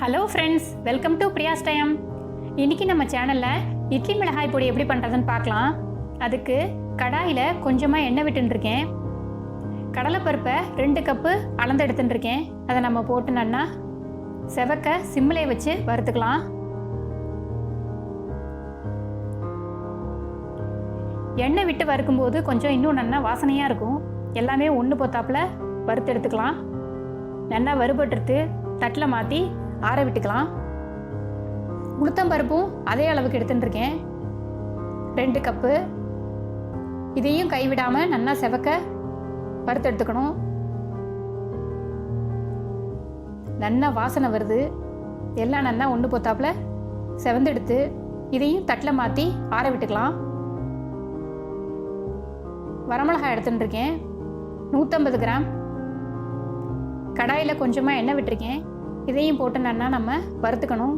Hello friends, welcome to Priya's time. இன்றைக்கி நம்ம சேனலில் இட்லி மிளகாய் பொடி எப்படி பண்ணுறதுன்னு பார்க்கலாம். அதுக்கு கடாயில் கொஞ்சமாக எண்ணெய் விட்டுருக்கேன். கடலைப்பருப்பை 2 கப்பு அளந்து எடுத்துட்டுருக்கேன். அதை நம்ம போட்டு நல்லா செவக்க சிம்மிலே வச்சு வறுத்துக்கலாம். எண்ணெய் விட்டு வறுக்கும்போது கொஞ்சம் இன்னும் நல்லா வாசனையாக இருக்கும். எல்லாமே ஒன்று போத்தாப்பில் வறுத்து எடுத்துக்கலாம். நல்லா வறுபட்டுட்டு தட்டில் மாற்றி ஆற விட்டுக்கலாம். உளுத்தம்பருப்பும் அதே அளவுக்கு எடுத்துட்டுருக்கேன், 2 கப்பு. இதையும் கைவிடாமல் நல்லா செவக்க வறுத்து எடுத்துக்கணும். நல்லா வாசனை வருது. எல்லாம் நல்லா ஒன்று போத்தாப்பில் செவந்தெடுத்து இதையும் தட்டில் மாற்றி ஆற விட்டுக்கலாம். வரமிளகாய் எடுத்துட்டுருக்கேன், 150 கிராம். கடாயில் கொஞ்சமாக எண்ணெய் விட்டுருக்கேன். இதையும் போட்டு நல்லா நம்ம வறுத்துக்கணும்.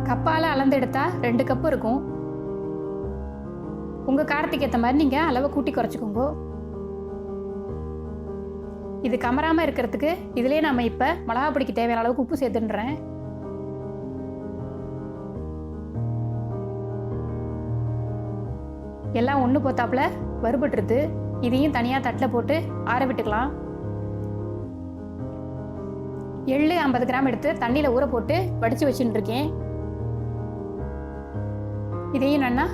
கப்பால் அளந்து எடுத்தால் 2 கப்பு இருக்கும். உங்கள் காரத்துக்கு ஏற்ற மாதிரி நீங்கள் அளவை கூட்டி குறைச்சிக்கோங்க. இது கமராமல் இருக்கிறதுக்கு இதிலே நம்ம இப்போ மிளகா பொடிக்கு தேவையான அளவுக்கு உப்பு சேர்த்துன்றேன். எல்லாம் ஒன்று போத்தாப்பில் வறுபட்டுருது. இதையும் தனியாக தட்டில் போட்டு ஆற விட்டுக்கலாம். எள்ளு 50 கிராம் எடுத்து தண்ணியில் ஊற போட்டு வடித்து வச்சுட்டுருக்கேன். இதையும் நல்லா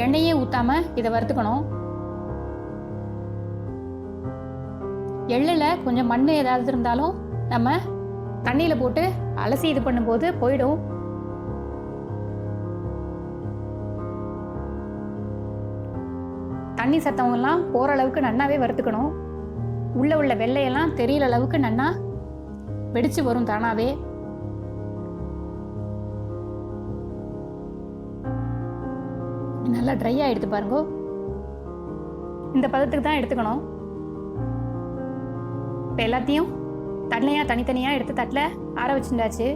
எண்ணெயே ஊற்றாமல் இதை வறுத்துக்கணும். எள்ளில் கொஞ்சம் மண் ஏதாவது இருந்தாலும் நம்ம தண்ணியில் போட்டு அலசி இது பண்ணும்போது போயிடும். தண்ணி சத்தமெல்லாம் போகிற அளவுக்கு நன்னாவே வறுத்துக்கணும். உள்ளே உள்ள வெள்ளையெல்லாம் தெரியல அளவுக்கு நன்னா வெடிச்சு வரும் தானாவே. நல்லா ட்ரை ஆகிடுது பாருங்க. இந்த பதத்துக்கு தான் எடுத்துக்கணும். இப்போ எல்லாத்தையும் தனித்தனியாக எடுத்து தட்டில் ஆற வச்சுட்டாச்சு.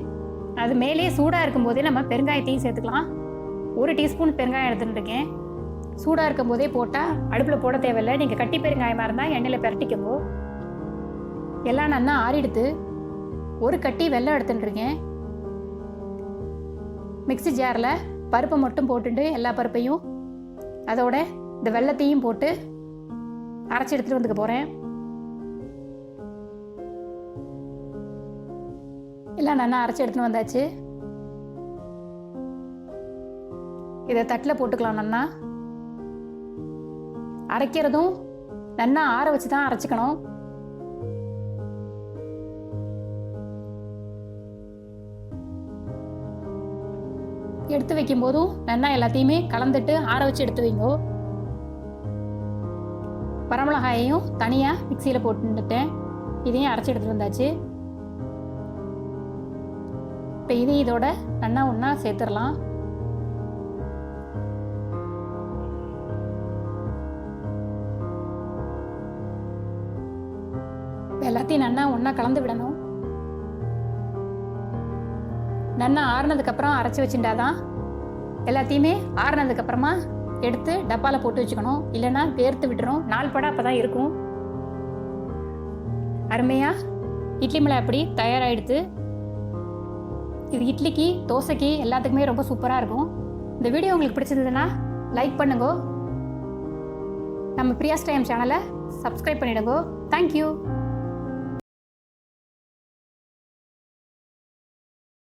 அது மேலே சூடாக இருக்கும்போதே நம்ம பெருங்காயத்தையும் சேர்த்துக்கலாம். 1 டீஸ்பூன் பெருங்காயம் எடுத்துட்டுருக்கேன். சூடாக இருக்கும் போதே போட்டால் அடுப்பில் போட தேவையில்லை. நீங்கள் கட்டி பெருங்காயமாக இருந்தால் எண்ணெயில் பிரட்டிக்கோங்க. எல்லாம் நல்லா ஆறிடுத்து. 1 கட்டி வெல்லம் எடுத்துட்டுருக்கேன். மிக்ஸி ஜாரில் பருப்பை மட்டும் போட்டுட்டு எல்லா பருப்பையும் அதோட இந்த வெல்லத்தையும் போட்டு அரைச்சி எடுத்துகிட்டு வந்துக்க போகிறேன். எல்லாம் நல்லா அரைச்சி எடுத்துன்னு வந்தாச்சு. இதை தட்டில் போட்டுக்கலாம். நல்லா அரைக்கிறதும் நல்லா ஆற வச்சு தான் அரைச்சிக்கணும். எடுத்து வைக்கும் போதும் நல்லா எல்லாத்தையுமே கலந்துட்டு ஆற வச்சு எடுத்து வைங்கோ. வரமிளகாயையும் தனியாக மிக்சியில் போட்டுட்டேன். இதையும் அரைச்சி எடுத்துட்டு வந்தாச்சு. இப்போ இதையும் இதோட நல்லா ஒன்றா சேர்த்துடலாம். எல்லாத்தையும் நல்லா ஒன்றா கலந்து விடணும். நல்லா ஆறுனதுக்கப்புறம் அரைச்சி வச்சுட்டாதான் எல்லாத்தையுமே ஆறுனதுக்கப்புறமா எடுத்து டப்பாவில் போட்டு வச்சுக்கணும். இல்லைன்னா வேர்த்து விட்டுரும். 4 படம் அப்போ தான் இருக்கும். அருமையாக இட்லி மிளகாய் அப்படி தயாராகிடுது. இது இட்லிக்கு, தோசைக்கு எல்லாத்துக்குமே ரொம்ப சூப்பராக இருக்கும். இந்த வீடியோ உங்களுக்கு பிடிச்சிருந்ததுன்னா லைக் பண்ணுங்க. நம்ம பிரியாஸ் டைம் சேனலை சப்ஸ்கிரைப் பண்ணிவிடுங்க. தேங்க்யூ.